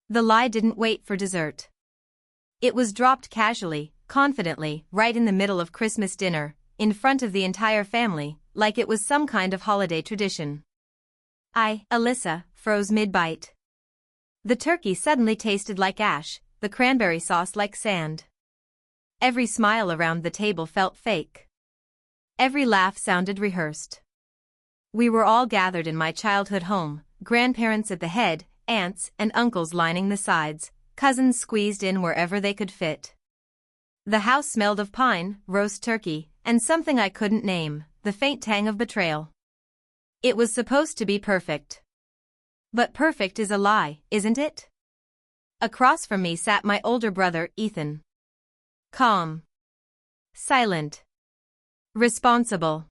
The lie didn't wait for dessert. It was dropped casually, confidently, right in the middle of Christmas dinner, in front of the entire family, like it was some kind of holiday tradition. Alyssa, froze mid-bite. The turkey suddenly tasted like ash, the cranberry sauce like sand. Every smile around the table felt fake. Every laugh sounded rehearsed. We were all gathered in my childhood home, grandparents at the head, aunts and uncles lining the sides, cousins squeezed in wherever they could fit. The house smelled of pine, roast turkey, and something I couldn't name, the faint tang of betrayal. It was supposed to be perfect. But perfect is a lie, isn't it? Across from me sat my older brother, Ethan. Calm. Silent. Responsible.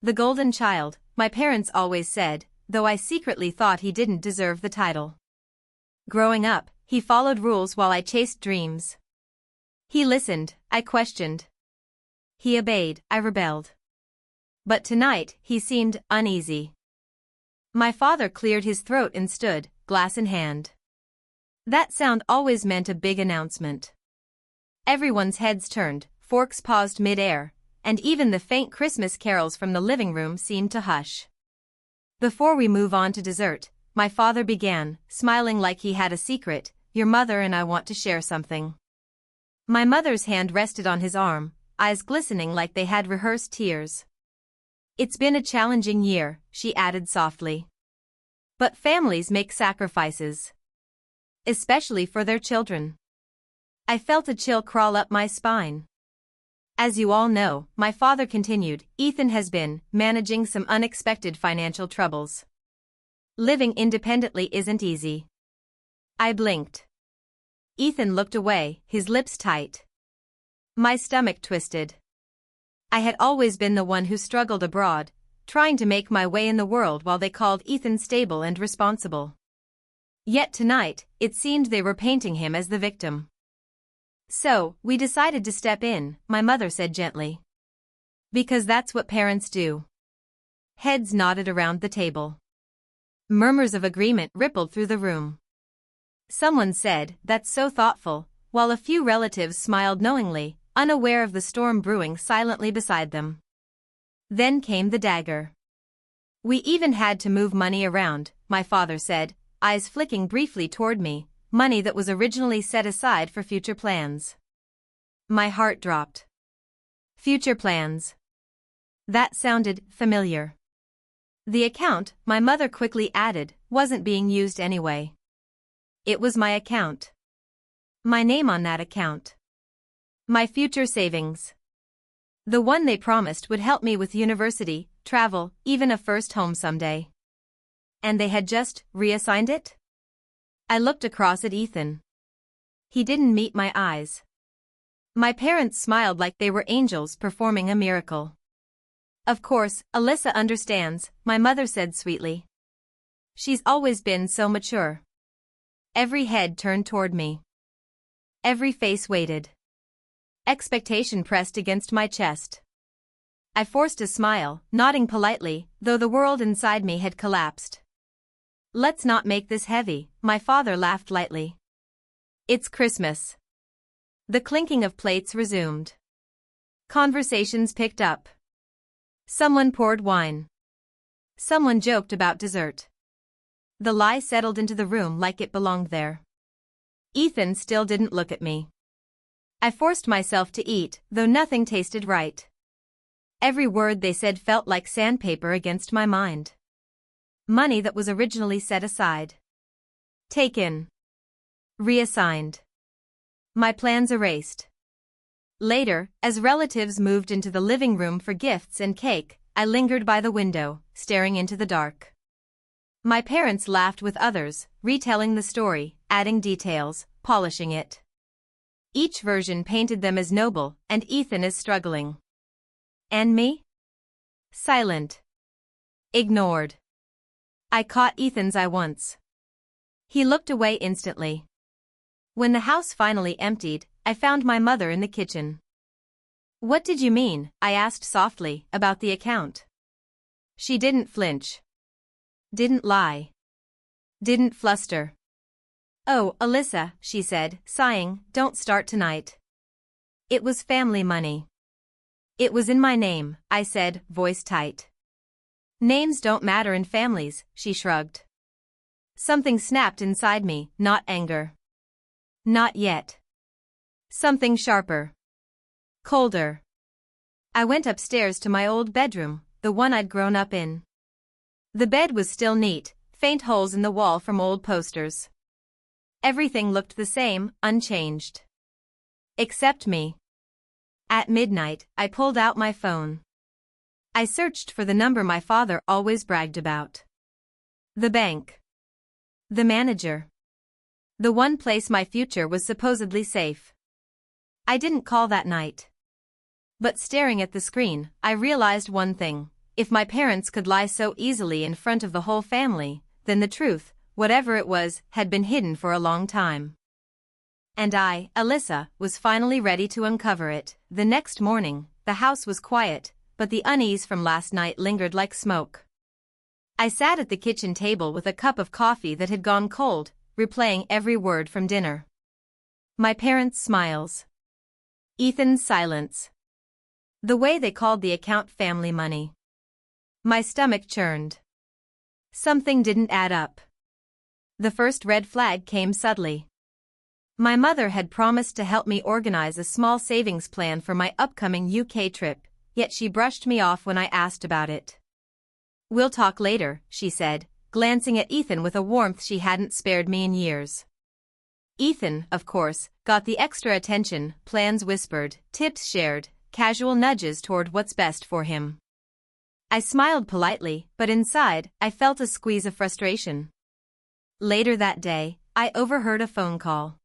The golden child, my parents always said, though I secretly thought he didn't deserve the title. Growing up, he followed rules while I chased dreams. He listened, I questioned. He obeyed, I rebelled. But tonight, he seemed uneasy. My father cleared his throat and stood, glass in hand. That sound always meant a big announcement. Everyone's heads turned, forks paused mid-air, and even the faint Christmas carols from the living room seemed to hush. Before we move on to dessert, my father began, smiling like he had a secret, "Your mother and I want to share something." My mother's hand rested on his arm, eyes glistening like they had rehearsed tears. "It's been a challenging year," she added softly. "But families make sacrifices. Especially for their children." I felt a chill crawl up my spine. "As you all know," my father continued, "Ethan has been managing some unexpected financial troubles. Living independently isn't easy." I blinked. Ethan looked away, his lips tight. My stomach twisted. I had always been the one who struggled abroad, trying to make my way in the world while they called Ethan stable and responsible. Yet tonight, it seemed they were painting him as the victim. "So, we decided to step in," my mother said gently. "Because that's what parents do." Heads nodded around the table. Murmurs of agreement rippled through the room. Someone said, "That's so thoughtful," while a few relatives smiled knowingly, unaware of the storm brewing silently beside them. Then came the dagger. "We even had to move money around," my father said, eyes flicking briefly toward me, money that was originally set aside for future plans. My heart dropped. Future plans. That sounded familiar. The account, my mother quickly added, wasn't being used anyway. It was my account. My name on that account. My future savings. The one they promised would help me with university, travel, even a first home someday. And they had just reassigned it? I looked across at Ethan. He didn't meet my eyes. My parents smiled like they were angels performing a miracle. "Of course, Alyssa understands," my mother said sweetly. "She's always been so mature." Every head turned toward me. Every face waited. Expectation pressed against my chest. I forced a smile, nodding politely, though the world inside me had collapsed. "Let's not make this heavy," my father laughed lightly. "It's Christmas." The clinking of plates resumed. Conversations picked up. Someone poured wine. Someone joked about dessert. The lie settled into the room like it belonged there. Ethan still didn't look at me. I forced myself to eat, though nothing tasted right. Every word they said felt like sandpaper against my mind. Money that was originally set aside. Taken. Reassigned. My plans erased. Later, as relatives moved into the living room for gifts and cake, I lingered by the window, staring into the dark. My parents laughed with others, retelling the story, adding details, polishing it. Each version painted them as noble, and Ethan as struggling. And me? Silent. Ignored. I caught Ethan's eye once. He looked away instantly. When the house finally emptied, I found my mother in the kitchen. "What did you mean?" I asked softly, "about the account?" She didn't flinch. Didn't lie. Didn't fluster. "Oh, Alyssa," she said, sighing, "don't start tonight." It was family money. It was in my name, I said, voice tight. Names don't matter in families, she shrugged. Something snapped inside me, not anger. Not yet. Something sharper. Colder. I went upstairs to my old bedroom, the one I'd grown up in. The bed was still neat, faint holes in the wall from old posters. Everything looked the same, unchanged. Except me. At midnight, I pulled out my phone. I searched for the number my father always bragged about. The bank. The manager. The one place my future was supposedly safe. I didn't call that night. But staring at the screen, I realized one thing. If my parents could lie so easily in front of the whole family, then the truth, whatever it was, had been hidden for a long time. And I, Alyssa, was finally ready to uncover it. The next morning, the house was quiet, but the unease from last night lingered like smoke. I sat at the kitchen table with a cup of coffee that had gone cold, replaying every word from dinner. My parents' smiles. Ethan's silence. The way they called the account family money. My stomach churned. Something didn't add up. The first red flag came subtly. My mother had promised to help me organize a small savings plan for my upcoming UK trip, yet she brushed me off when I asked about it. "We'll talk later," she said, glancing at Ethan with a warmth she hadn't spared me in years. Ethan, of course, got the extra attention, plans whispered, tips shared, casual nudges toward what's best for him. I smiled politely, but inside, I felt a squeeze of frustration. Later that day, I overheard a phone call.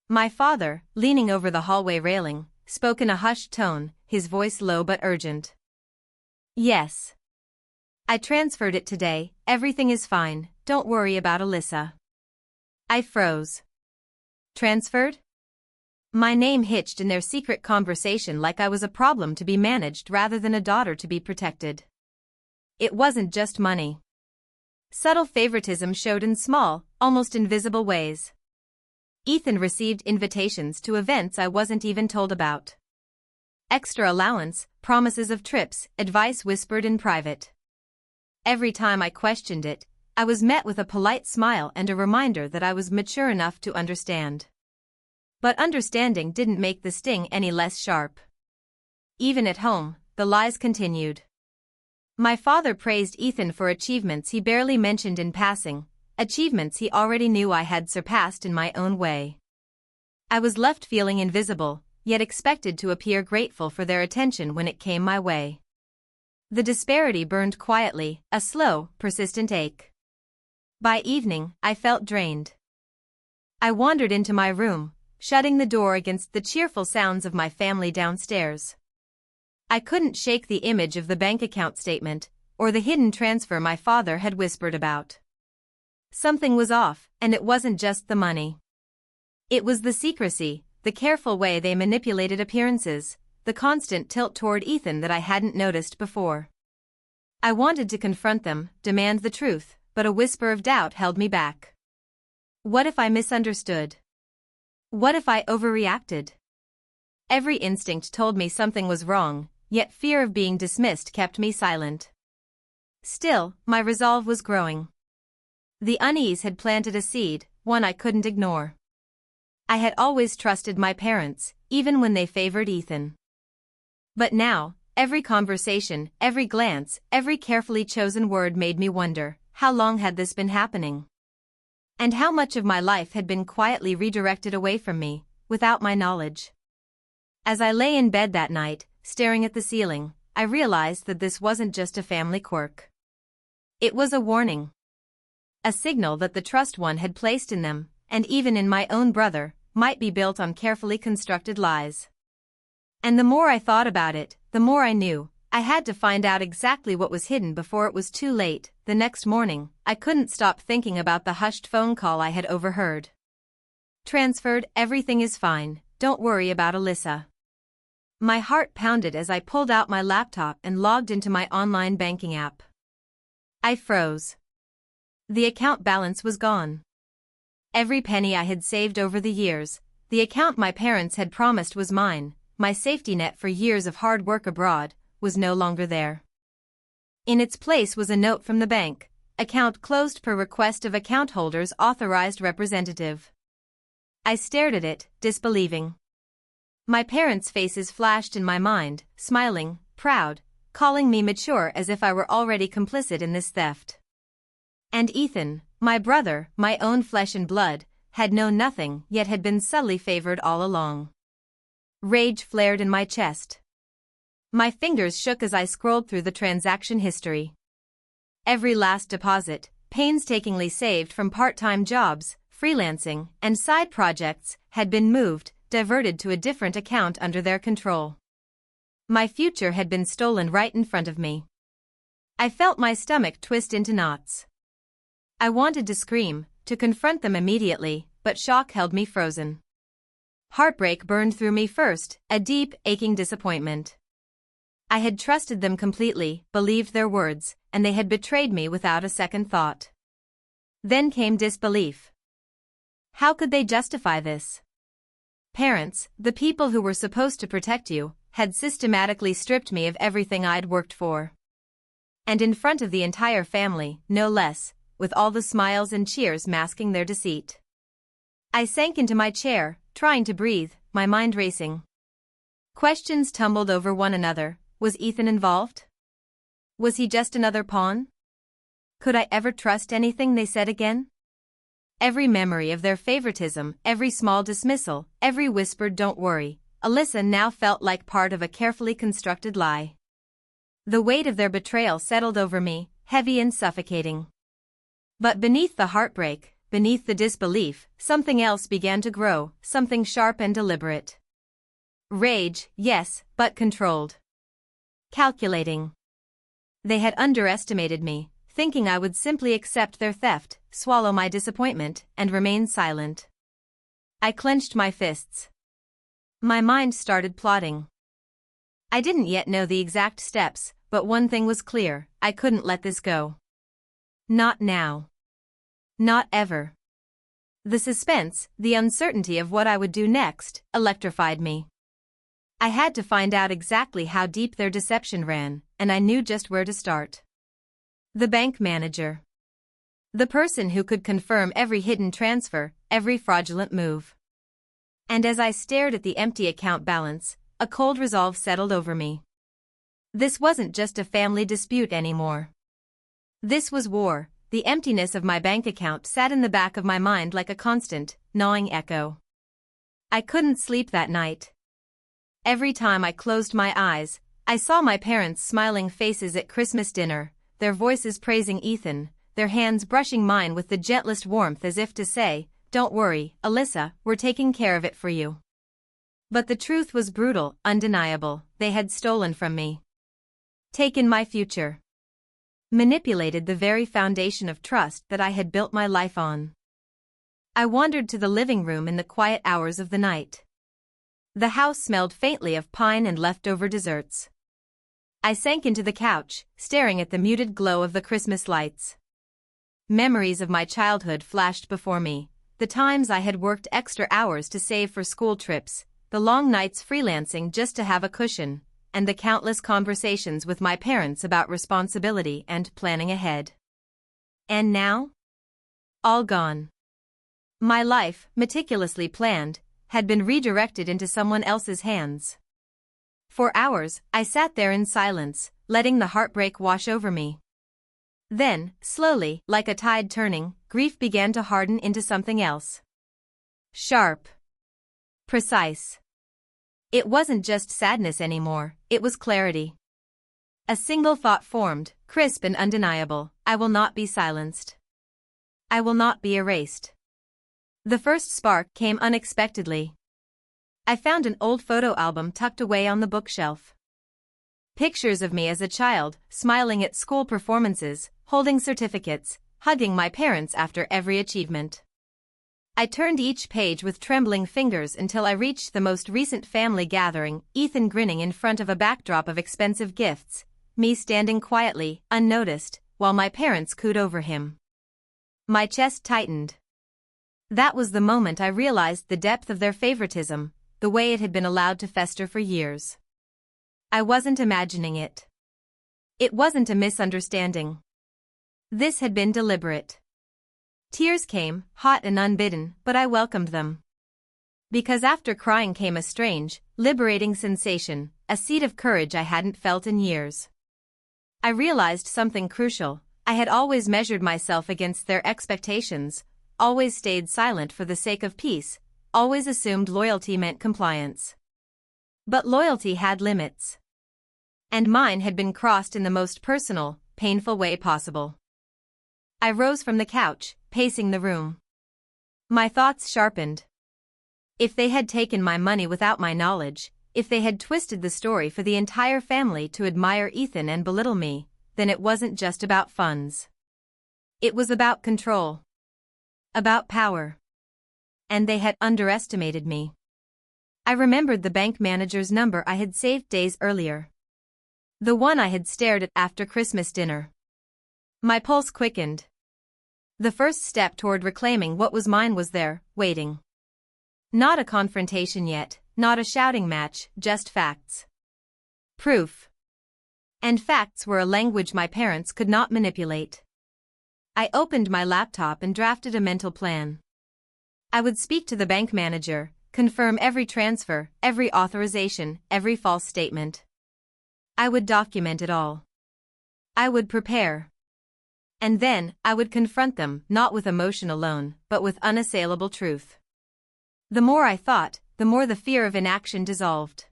My father, leaning over the hallway railing, spoke in a hushed tone, his voice low but urgent. "Yes. I transferred it today, everything is fine, don't worry about Alyssa." I froze. Transferred? My name hitched in their secret conversation like I was a problem to be managed rather than a daughter to be protected. It wasn't just money. Subtle favoritism showed in small, almost invisible ways. Ethan received invitations to events I wasn't even told about. Extra allowance, promises of trips, advice whispered in private. Every time I questioned it, I was met with a polite smile and a reminder that I was mature enough to understand. But understanding didn't make the sting any less sharp. Even at home, the lies continued. My father praised Ethan for achievements he barely mentioned in passing, achievements he already knew I had surpassed in my own way. I was left feeling invisible, yet expected to appear grateful for their attention when it came my way. The disparity burned quietly, a slow, persistent ache. By evening, I felt drained. I wandered into my room, shutting the door against the cheerful sounds of my family downstairs. I couldn't shake the image of the bank account statement, or the hidden transfer my father had whispered about. Something was off, and it wasn't just the money. It was the secrecy, the careful way they manipulated appearances, the constant tilt toward Ethan that I hadn't noticed before. I wanted to confront them, demand the truth, but a whisper of doubt held me back. What if I misunderstood? What if I overreacted? Every instinct told me something was wrong, yet fear of being dismissed kept me silent. Still, my resolve was growing. The unease had planted a seed, one I couldn't ignore. I had always trusted my parents, even when they favored Ethan. But now, every conversation, every glance, every carefully chosen word made me wonder, how long had this been happening? And how much of my life had been quietly redirected away from me, without my knowledge? As I lay in bed that night, staring at the ceiling, I realized that this wasn't just a family quirk. It was a warning. A signal that the trust one had placed in them, and even in my own brother, might be built on carefully constructed lies. And the more I thought about it, the more I knew, I had to find out exactly what was hidden before it was too late. The next morning, I couldn't stop thinking about the hushed phone call I had overheard. Transferred, everything is fine, don't worry about Alyssa. My heart pounded as I pulled out my laptop and logged into my online banking app. I froze. The account balance was gone. Every penny I had saved over the years, the account my parents had promised was mine, my safety net for years of hard work abroad, was no longer there. In its place was a note from the bank, account closed per request of account holder's authorized representative. I stared at it, disbelieving. My parents' faces flashed in my mind, smiling, proud, calling me mature as if I were already complicit in this theft. And Ethan, my brother, my own flesh and blood, had known nothing yet had been subtly favored all along. Rage flared in my chest. My fingers shook as I scrolled through the transaction history. Every last deposit, painstakingly saved from part-time jobs, freelancing, and side projects, had been moved, diverted to a different account under their control. My future had been stolen right in front of me. I felt my stomach twist into knots. I wanted to scream, to confront them immediately, but shock held me frozen. Heartbreak burned through me first, a deep, aching disappointment. I had trusted them completely, believed their words, and they had betrayed me without a second thought. Then came disbelief. How could they justify this? Parents, the people who were supposed to protect you, had systematically stripped me of everything I'd worked for. And in front of the entire family, no less, with all the smiles and cheers masking their deceit. I sank into my chair, trying to breathe, my mind racing. Questions tumbled over one another. Was Ethan involved? Was he just another pawn? Could I ever trust anything they said again? Every memory of their favoritism, every small dismissal, every whispered "don't worry," Alyssa now felt like part of a carefully constructed lie. The weight of their betrayal settled over me, heavy and suffocating. But beneath the heartbreak, beneath the disbelief, something else began to grow, something sharp and deliberate. Rage, yes, but controlled. Calculating. They had underestimated me, thinking I would simply accept their theft, swallow my disappointment, and remain silent. I clenched my fists. My mind started plotting. I didn't yet know the exact steps, but one thing was clear: I couldn't let this go. Not now. Not ever. The suspense, the uncertainty of what I would do next, electrified me. I had to find out exactly how deep their deception ran, and I knew just where to start. The bank manager. The person who could confirm every hidden transfer, every fraudulent move. And as I stared at the empty account balance, a cold resolve settled over me. This wasn't just a family dispute anymore. This was war. The emptiness of my bank account sat in the back of my mind like a constant, gnawing echo. I couldn't sleep that night. Every time I closed my eyes, I saw my parents' smiling faces at Christmas dinner, their voices praising Ethan, their hands brushing mine with the gentlest warmth as if to say, "Don't worry, Alyssa, we're taking care of it for you." But the truth was brutal, undeniable. They had stolen from me. Taken my future. Manipulated the very foundation of trust that I had built my life on. I wandered to the living room in the quiet hours of the night. The house smelled faintly of pine and leftover desserts. I sank into the couch, staring at the muted glow of the Christmas lights. Memories of my childhood flashed before me, the times I had worked extra hours to save for school trips, the long nights freelancing just to have a cushion, and the countless conversations with my parents about responsibility and planning ahead. And now? All gone. My life, meticulously planned, had been redirected into someone else's hands. For hours, I sat there in silence, letting the heartbreak wash over me. Then, slowly, like a tide turning, grief began to harden into something else. Sharp. Precise. It wasn't just sadness anymore, it was clarity. A single thought formed, crisp and undeniable: I will not be silenced. I will not be erased. The first spark came unexpectedly. I found an old photo album tucked away on the bookshelf. Pictures of me as a child, smiling at school performances, holding certificates, hugging my parents after every achievement. I turned each page with trembling fingers until I reached the most recent family gathering, Ethan grinning in front of a backdrop of expensive gifts, me standing quietly, unnoticed, while my parents cooed over him. My chest tightened. That was the moment I realized the depth of their favoritism, the way it had been allowed to fester for years. I wasn't imagining it. It wasn't a misunderstanding. This had been deliberate. Tears came, hot and unbidden, but I welcomed them. Because after crying came a strange, liberating sensation, a seed of courage I hadn't felt in years. I realized something crucial. I had always measured myself against their expectations, always stayed silent for the sake of peace, always assumed loyalty meant compliance. But loyalty had limits. And mine had been crossed in the most personal, painful way possible. I rose from the couch, pacing the room. My thoughts sharpened. If they had taken my money without my knowledge, if they had twisted the story for the entire family to admire Ethan and belittle me, then it wasn't just about funds. It was about control. About power. And they had underestimated me. I remembered the bank manager's number I had saved days earlier. The one I had stared at after Christmas dinner. My pulse quickened. The first step toward reclaiming what was mine was there, waiting. Not a confrontation yet, not a shouting match, just facts. Proof. And facts were a language my parents could not manipulate. I opened my laptop and drafted a mental plan. I would speak to the bank manager, confirm every transfer, every authorization, every false statement. I would document it all. I would prepare. And then, I would confront them, not with emotion alone, but with unassailable truth. The more I thought, the more the fear of inaction dissolved.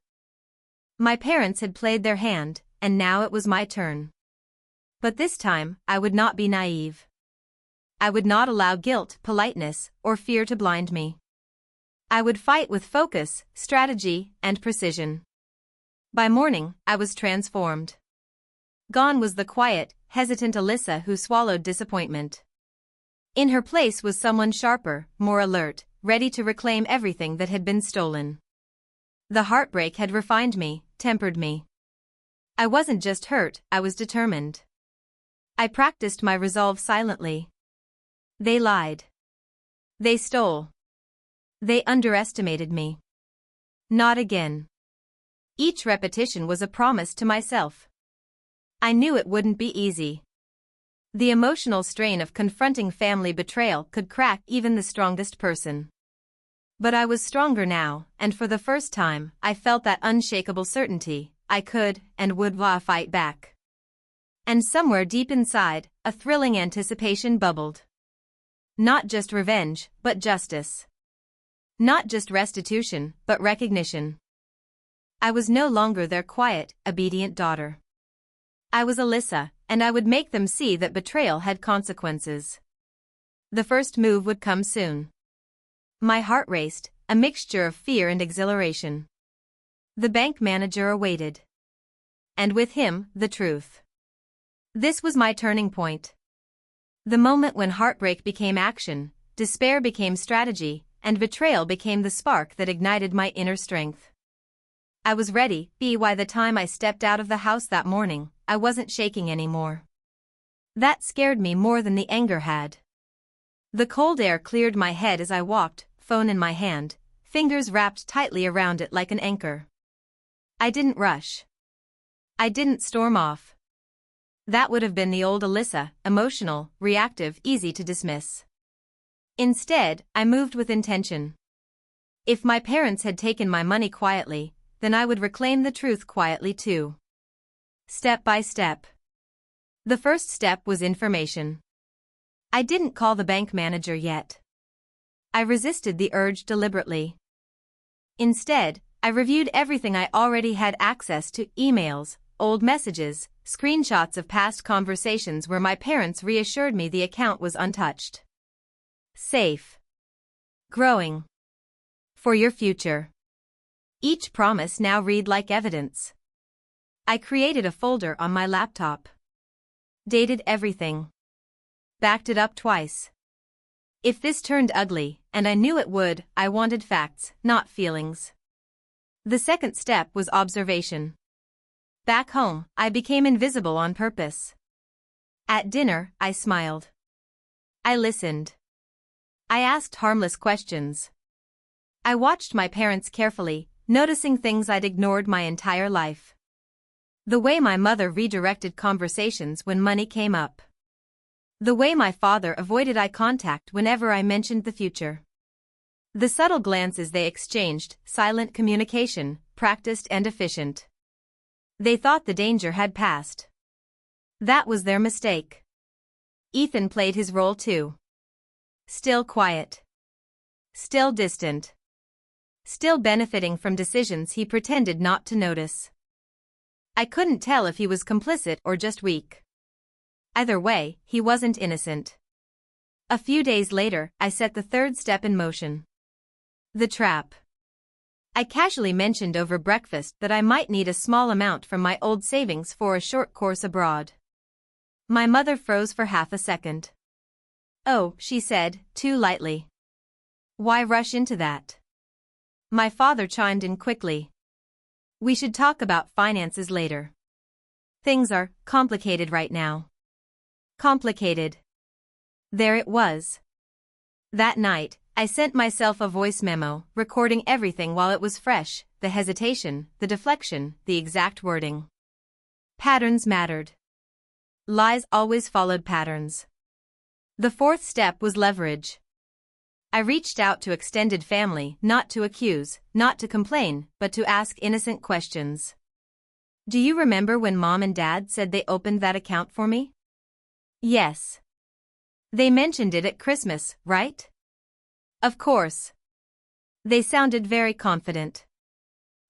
My parents had played their hand, and now it was my turn. But this time, I would not be naive. I would not allow guilt, politeness, or fear to blind me. I would fight with focus, strategy, and precision. By morning, I was transformed. Gone was the quiet, hesitant Alyssa who swallowed disappointment. In her place was someone sharper, more alert, ready to reclaim everything that had been stolen. The heartbreak had refined me, tempered me. I wasn't just hurt, I was determined. I practiced my resolve silently. They lied. They stole. They underestimated me. Not again. Each repetition was a promise to myself. I knew it wouldn't be easy. The emotional strain of confronting family betrayal could crack even the strongest person. But I was stronger now, and for the first time, I felt that unshakable certainty. I could and would fight back. And somewhere deep inside, a thrilling anticipation bubbled. Not just revenge, but justice. Not just restitution, but recognition. I was no longer their quiet, obedient daughter. I was Alyssa, and I would make them see that betrayal had consequences. The first move would come soon. My heart raced, a mixture of fear and exhilaration. The bank manager awaited. And with him, the truth. This was my turning point. The moment when heartbreak became action, despair became strategy, and betrayal became the spark that ignited my inner strength. I was ready, by the time I stepped out of the house that morning, I wasn't shaking anymore. That scared me more than the anger had. The cold air cleared my head as I walked, phone in my hand, fingers wrapped tightly around it like an anchor. I didn't rush. I didn't storm off. That would have been the old Alyssa, emotional, reactive, easy to dismiss. Instead, I moved with intention. If my parents had taken my money quietly, then I would reclaim the truth quietly too. Step by step. The first step was information. I didn't call the bank manager yet. I resisted the urge deliberately. Instead, I reviewed everything I already had access to: emails, old messages, screenshots of past conversations where my parents reassured me the account was untouched. Safe. Growing. For your future. Each promise now read like evidence. I created a folder on my laptop. Dated everything. Backed it up twice. If this turned ugly, and I knew it would, I wanted facts, not feelings. The second step was observation. Back home, I became invisible on purpose. At dinner, I smiled. I listened. I asked harmless questions. I watched my parents carefully, noticing things I'd ignored my entire life. The way my mother redirected conversations when money came up. The way my father avoided eye contact whenever I mentioned the future. The subtle glances they exchanged, silent communication, practiced and efficient. They thought the danger had passed. That was their mistake. Ethan played his role too. Still quiet. Still distant. Still benefiting from decisions he pretended not to notice. I couldn't tell if he was complicit or just weak. Either way, he wasn't innocent. A few days later, I set the third step in motion. The trap. I casually mentioned over breakfast that I might need a small amount from my old savings for a short course abroad. My mother froze for half a second. "Oh," she said, too lightly. "Why rush into that?" My father chimed in quickly. "We should talk about finances later. Things are complicated right now." Complicated. There it was. That night, I sent myself a voice memo, recording everything while it was fresh, the hesitation, the deflection, the exact wording. Patterns mattered. Lies always followed patterns. The fourth step was leverage. I reached out to extended family, not to accuse, not to complain, but to ask innocent questions. "Do you remember when Mom and Dad said they opened that account for me?" "Yes." "They mentioned it at Christmas, right?" "Of course." They sounded very confident.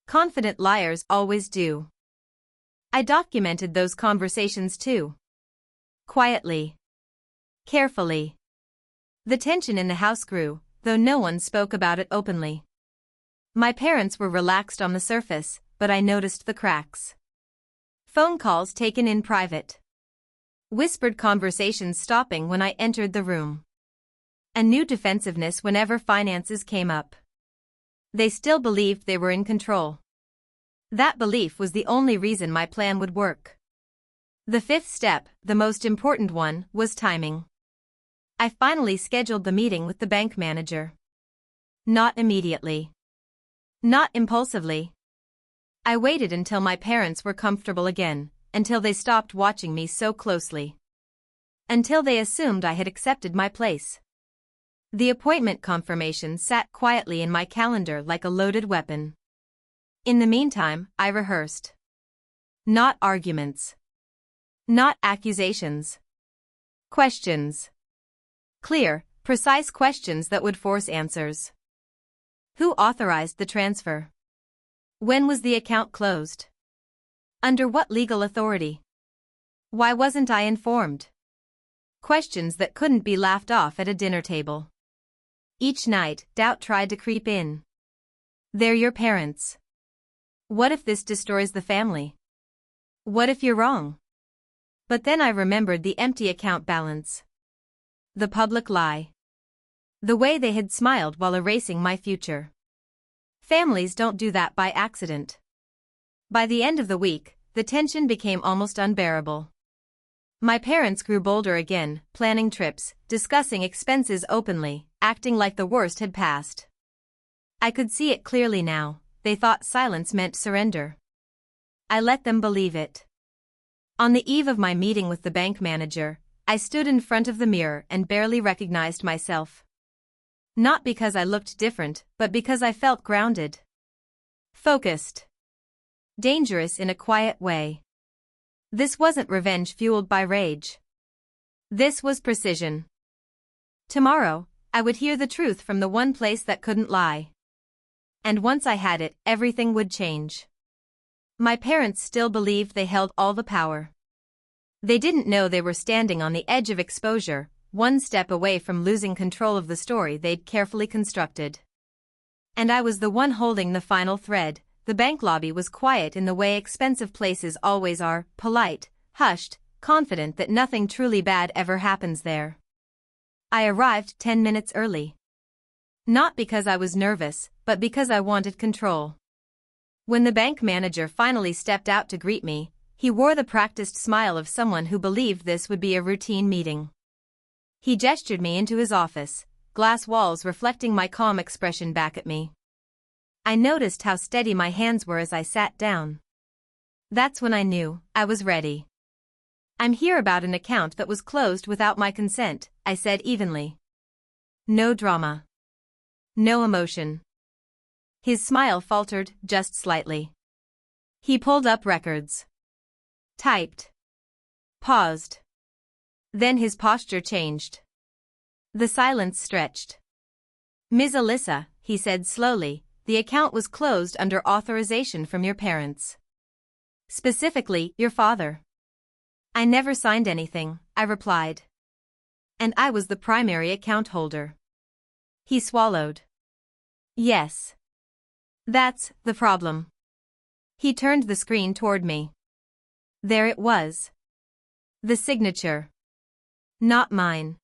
Confident liars always do. I documented those conversations too. Quietly. Carefully. The tension in the house grew, though no one spoke about it openly. My parents were relaxed on the surface, but I noticed the cracks. Phone calls taken in private. Whispered conversations stopping when I entered the room. A new defensiveness whenever finances came up. They still believed they were in control. That belief was the only reason my plan would work. The fifth step, the most important one, was timing. I finally scheduled the meeting with the bank manager. Not immediately. Not impulsively. I waited until my parents were comfortable again, until they stopped watching me so closely. Until they assumed I had accepted my place. The appointment confirmation sat quietly in my calendar like a loaded weapon. In the meantime, I rehearsed. Not arguments. Not accusations. Questions. Clear, precise questions that would force answers. Who authorized the transfer? When was the account closed? Under what legal authority? Why wasn't I informed? Questions that couldn't be laughed off at a dinner table. Each night, doubt tried to creep in. They're your parents. What if this destroys the family? What if you're wrong? But then I remembered the empty account balance. The public lie. The way they had smiled while erasing my future. Families don't do that by accident. By the end of the week, the tension became almost unbearable. My parents grew bolder again, planning trips, discussing expenses openly, acting like the worst had passed. I could see it clearly now, they thought silence meant surrender. I let them believe it. On the eve of my meeting with the bank manager, I stood in front of the mirror and barely recognized myself. Not because I looked different, but because I felt grounded. Focused. Dangerous in a quiet way. This wasn't revenge fueled by rage. This was precision. Tomorrow, I would hear the truth from the one place that couldn't lie. And once I had it, everything would change. My parents still believed they held all the power. They didn't know they were standing on the edge of exposure, one step away from losing control of the story they'd carefully constructed. And I was the one holding the final thread. The bank lobby was quiet in the way expensive places always are, polite, hushed, confident that nothing truly bad ever happens there. I arrived 10 minutes early. Not because I was nervous, but because I wanted control. When the bank manager finally stepped out to greet me, he wore the practiced smile of someone who believed this would be a routine meeting. He gestured me into his office, glass walls reflecting my calm expression back at me. I noticed how steady my hands were as I sat down. That's when I knew I was ready. "I'm here about an account that was closed without my consent," I said evenly. No drama. No emotion. His smile faltered just slightly. He pulled up records. Typed. Paused. Then his posture changed. The silence stretched. "Ms. Alyssa," he said slowly, "the account was closed under authorization from your parents. Specifically, your father." "I never signed anything," I replied. "And I was the primary account holder." He swallowed. "Yes. That's the problem." He turned the screen toward me. There it was. The signature. Not mine.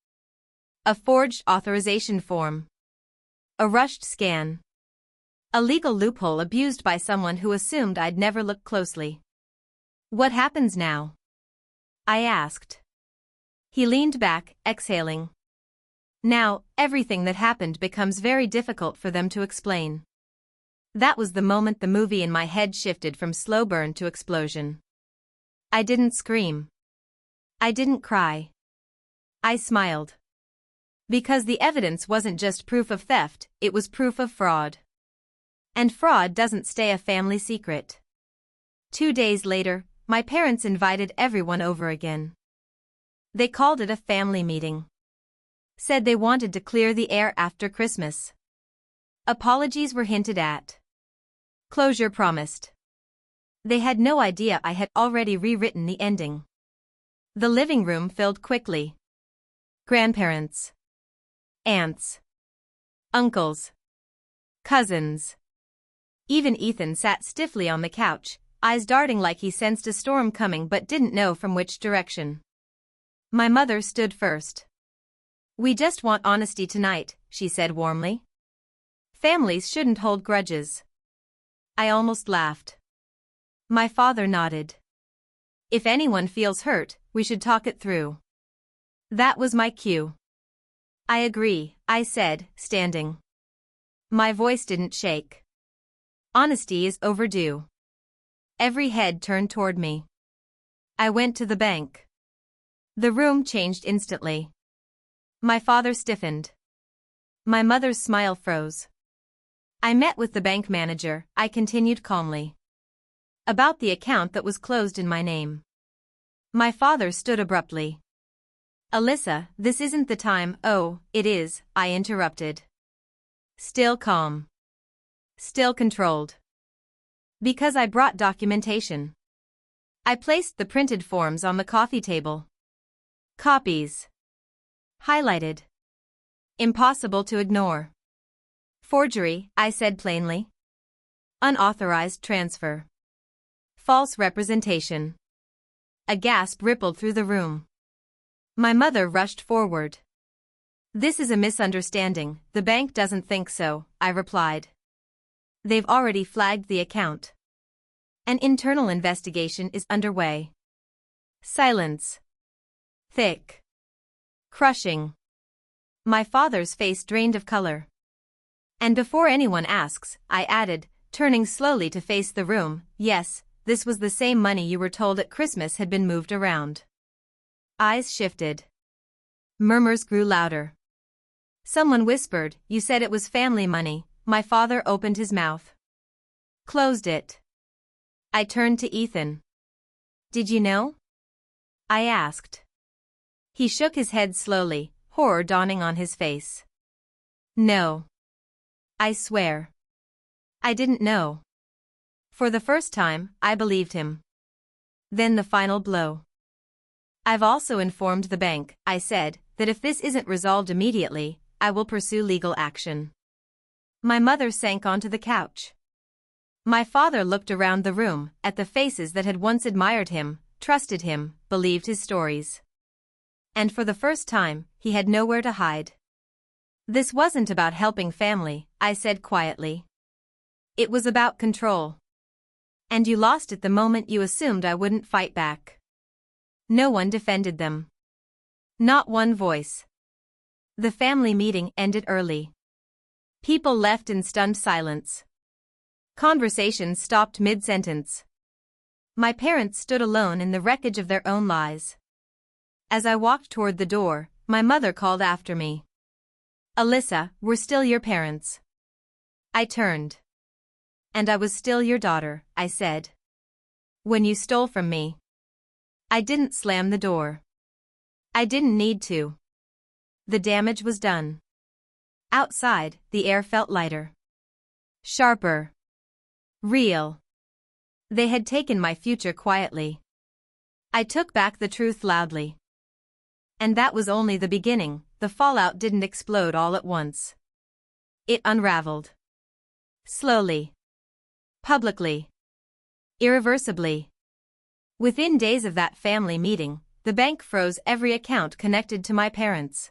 A forged authorization form. A rushed scan. A legal loophole abused by someone who assumed I'd never look closely. "What happens now?" I asked. He leaned back, exhaling. "Now, everything that happened becomes very difficult for them to explain." That was the moment the movie in my head shifted from slow burn to explosion. I didn't scream. I didn't cry. I smiled. Because the evidence wasn't just proof of theft, it was proof of fraud. And fraud doesn't stay a family secret. 2 days later, my parents invited everyone over again. They called it a family meeting. Said they wanted to clear the air after Christmas. Apologies were hinted at. Closure promised. They had no idea I had already rewritten the ending. The living room filled quickly. Grandparents. Aunts. Uncles. Cousins. Even Ethan sat stiffly on the couch, eyes darting like he sensed a storm coming but didn't know from which direction. My mother stood first. "We just want honesty tonight," she said warmly. "Families shouldn't hold grudges." I almost laughed. My father nodded. "If anyone feels hurt, we should talk it through." That was my cue. "I agree," I said, standing. My voice didn't shake. "Honesty is overdue." Every head turned toward me. I went to the bank. The room changed instantly. My father stiffened. My mother's smile froze. "I met with the bank manager," I continued calmly. "About the account that was closed in my name." My father stood abruptly. "Alyssa, this isn't the time." "Oh, it is," I interrupted. Still calm. Still controlled. "Because I brought documentation." I placed the printed forms on the coffee table. Copies. Highlighted. Impossible to ignore. "Forgery," I said plainly. "Unauthorized transfer. False representation." A gasp rippled through the room. My mother rushed forward. "This is a misunderstanding, the bank doesn't think so," I replied. "They've already flagged the account. An internal investigation is underway." Silence. Thick. Crushing. My father's face drained of color. "And before anyone asks," I added, turning slowly to face the room, "yes, this was the same money you were told at Christmas had been moved around." Eyes shifted. Murmurs grew louder. Someone whispered, "You said it was family money." My father opened his mouth. Closed it. I turned to Ethan. "Did you know?" I asked. He shook his head slowly, horror dawning on his face. "No. I swear. I didn't know." For the first time, I believed him. Then the final blow. "I've also informed the bank," I said, "that if this isn't resolved immediately, I will pursue legal action." My mother sank onto the couch. My father looked around the room, at the faces that had once admired him, trusted him, believed his stories. And for the first time, he had nowhere to hide. "This wasn't about helping family," I said quietly. "It was about control. And you lost it the moment you assumed I wouldn't fight back." No one defended them. Not one voice. The family meeting ended early. People left in stunned silence. Conversations stopped mid-sentence. My parents stood alone in the wreckage of their own lies. As I walked toward the door, my mother called after me. "Alyssa, we're still your parents." I turned. "And I was still your daughter," I said. "When you stole from me." I didn't slam the door. I didn't need to. The damage was done. Outside, the air felt lighter. Sharper. Real. They had taken my future quietly. I took back the truth loudly. And that was only the beginning. The fallout didn't explode all at once. It unraveled. Slowly. Publicly. Irreversibly. Within days of that family meeting, the bank froze every account connected to my parents.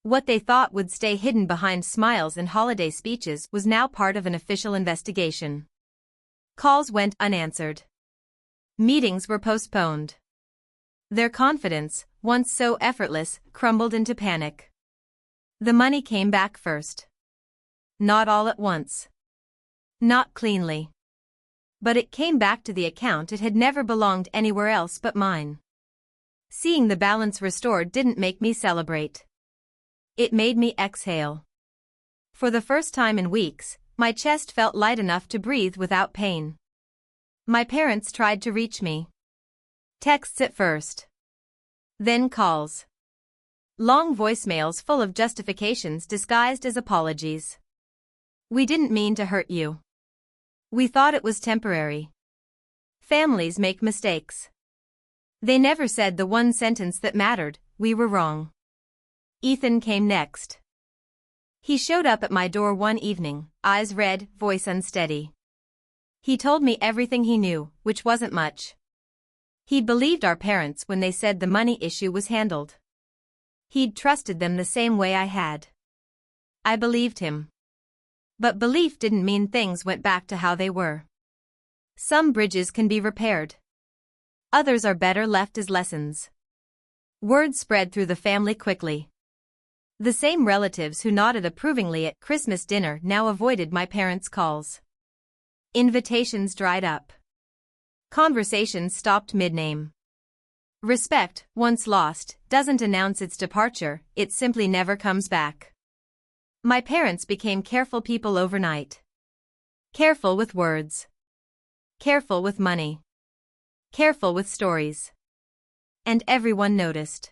What they thought would stay hidden behind smiles and holiday speeches was now part of an official investigation. Calls went unanswered. Meetings were postponed. Their confidence, once so effortless, crumbled into panic. The money came back first. Not all at once. Not cleanly. But it came back to the account. It had never belonged anywhere else but mine. Seeing the balance restored didn't make me celebrate. It made me exhale. For the first time in weeks, my chest felt light enough to breathe without pain. My parents tried to reach me. Texts at first. Then calls. Long voicemails full of justifications disguised as apologies. "We didn't mean to hurt you. We thought it was temporary." Families make mistakes. They never said the one sentence that mattered: "We were wrong." Ethan came next. He showed up at my door one evening, eyes red, voice unsteady. He told me everything he knew, which wasn't much. He'd believed our parents when they said the money issue was handled. He'd trusted them the same way I had. I believed him. But belief didn't mean things went back to how they were. Some bridges can be repaired. Others are better left as lessons. Word spread through the family quickly. The same relatives who nodded approvingly at Christmas dinner now avoided my parents' calls. Invitations dried up. Conversations stopped mid-name. Respect, once lost, doesn't announce its departure, it simply never comes back. My parents became careful people overnight. Careful with words. Careful with money. Careful with stories. And everyone noticed.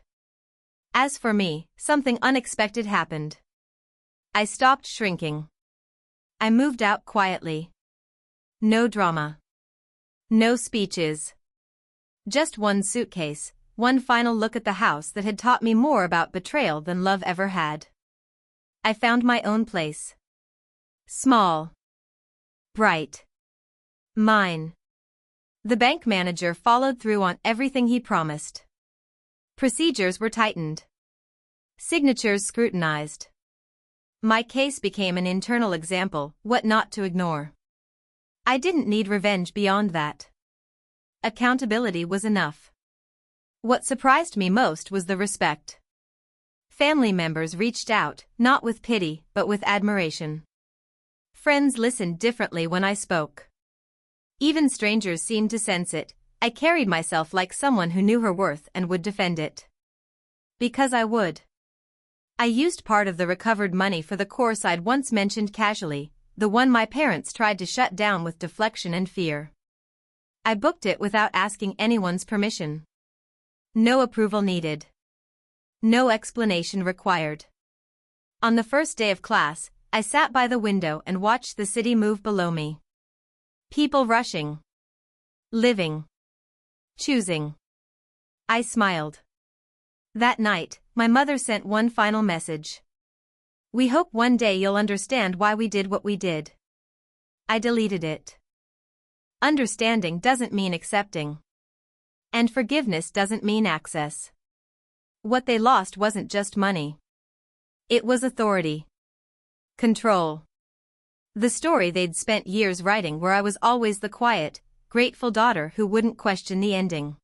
As for me, something unexpected happened. I stopped shrinking. I moved out quietly. No drama. No speeches. Just one suitcase, one final look at the house that had taught me more about betrayal than love ever had. I found my own place. Small. Bright. Mine. The bank manager followed through on everything he promised. Procedures were tightened. Signatures scrutinized. My case became an internal example, what not to ignore. I didn't need revenge beyond that. Accountability was enough. What surprised me most was the respect. Family members reached out, not with pity, but with admiration. Friends listened differently when I spoke. Even strangers seemed to sense it. I carried myself like someone who knew her worth and would defend it. Because I would. I used part of the recovered money for the course I'd once mentioned casually, the one my parents tried to shut down with deflection and fear. I booked it without asking anyone's permission. No approval needed. No explanation required. On the first day of class, I sat by the window and watched the city move below me. People rushing. Living. Choosing. I smiled. That night, my mother sent one final message. "We hope one day you'll understand why we did what we did." I deleted it. Understanding doesn't mean accepting. And forgiveness doesn't mean access. What they lost wasn't just money. It was authority. Control. The story they'd spent years writing where I was always the quiet, grateful daughter who wouldn't question the ending.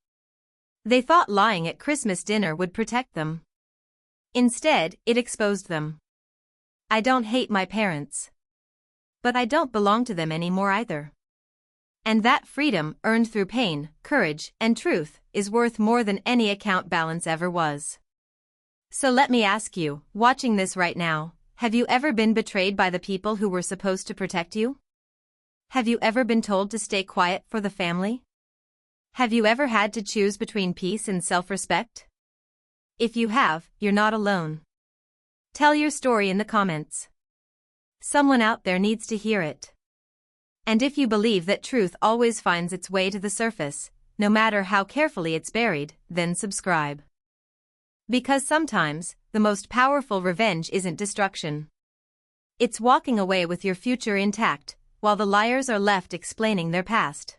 They thought lying at Christmas dinner would protect them. Instead, it exposed them. I don't hate my parents. But I don't belong to them anymore either. And that freedom, earned through pain, courage, and truth, is worth more than any account balance ever was. So let me ask you, watching this right now, have you ever been betrayed by the people who were supposed to protect you? Have you ever been told to stay quiet for the family? Have you ever had to choose between peace and self-respect? If you have, you're not alone. Tell your story in the comments. Someone out there needs to hear it. And if you believe that truth always finds its way to the surface, no matter how carefully it's buried, then subscribe. Because sometimes, the most powerful revenge isn't destruction. It's walking away with your future intact, while the liars are left explaining their past.